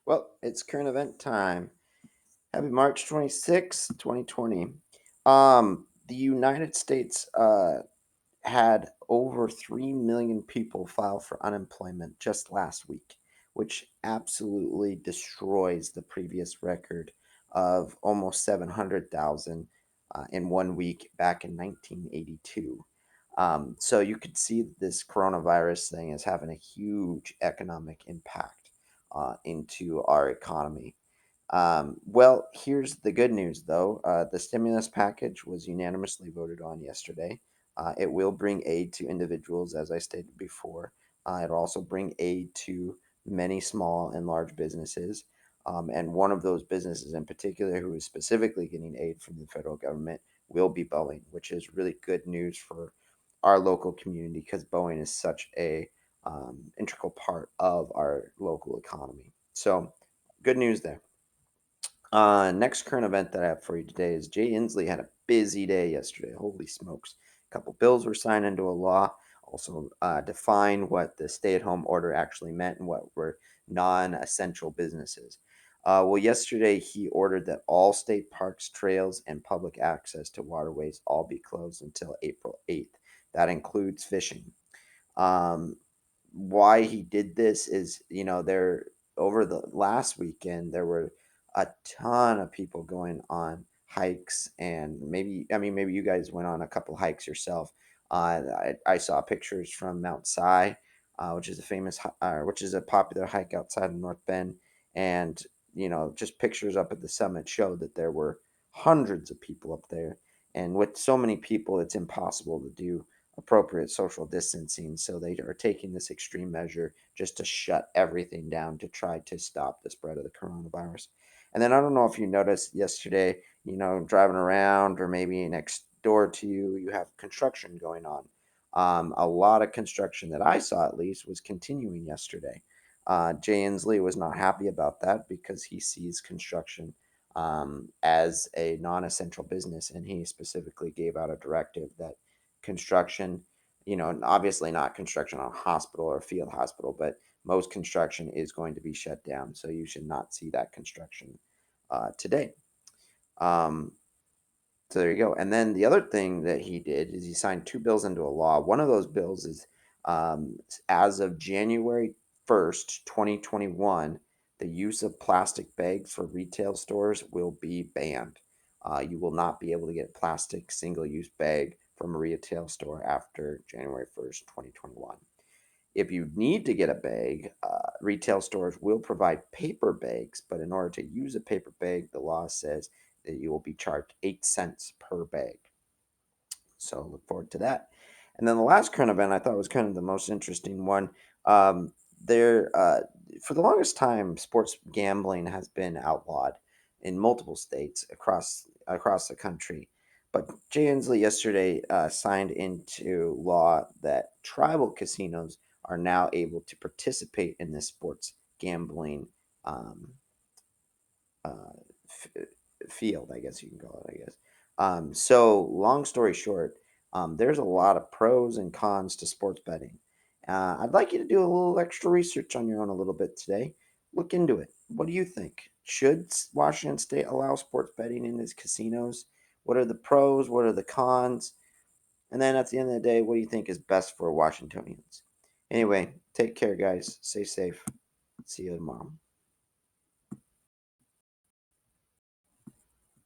Well, it's current event time. Happy March 26th, 2020. The United States had over 3 million people file for unemployment just last week, which absolutely destroys the previous record of almost 700,000 in 1 week back in 1982. So you could see that this coronavirus thing is having a huge economic impact into our economy. Well, here's the good news, though. The stimulus package was unanimously voted on yesterday. It will bring aid to individuals, as I stated before. It'll also bring aid to many small and large businesses. And one of those businesses in particular who is specifically getting aid from the federal government will be Boeing, which is really good news for our local community because Boeing is such a integral part of our local economy. So, good news there. Next current event that I have for you today is Jay Inslee had a busy day yesterday. Holy smokes. A couple bills were signed into a law, also define what the stay at home order actually meant and what were non essential businesses. Well, yesterday he ordered that all state parks, trails, and public access to waterways all be closed until April 8th. That includes fishing. Um, why he did this is, there over the last weekend there were a ton of people going on hikes, and maybe you guys went on a couple hikes yourself. I saw pictures from Mount Si, which is a which is a popular hike outside of North Bend, and just pictures up at the summit showed that there were hundreds of people up there, and with so many people, it's impossible to do appropriate social distancing. So they are taking this extreme measure just to shut everything down to try to stop the spread of the coronavirus. And then I don't know if you noticed yesterday, driving around or maybe next door to you, you have construction going on. A lot of construction that I saw at least was continuing yesterday. Jay Inslee was not happy about that because he sees construction as a non essential business. And he specifically gave out a directive that construction, obviously not construction on a hospital or a field hospital, but most construction is going to be shut down. So you should not see that construction today. Um, so there you go. And then the other thing that he did is he signed two bills into a law. One of those bills is as of January 1st, 2021, the use of plastic bags for retail stores will be banned. You will not be able to get plastic single use bag from a retail store after January 1st, 2021. If you need to get a bag, retail stores will provide paper bags, but in order to use a paper bag, the law says that you will be charged 8 cents per bag. So look forward to that. And then the last current event I thought was kind of the most interesting one. There, for the longest time, sports gambling has been outlawed in multiple states across the country. But Jay Inslee yesterday signed into law that tribal casinos are now able to participate in this sports gambling um, uh, f- field, I guess you can call it, I guess. So, long story short, there's a lot of pros and cons to sports betting. I'd like you to do a little extra research on your own a little bit today. Look into it. What do you think? Should Washington State allow sports betting in its casinos? What are the pros? What are the cons? And then at the end of the day, what do you think is best for Washingtonians? Anyway, take care, guys. Stay safe. See you tomorrow.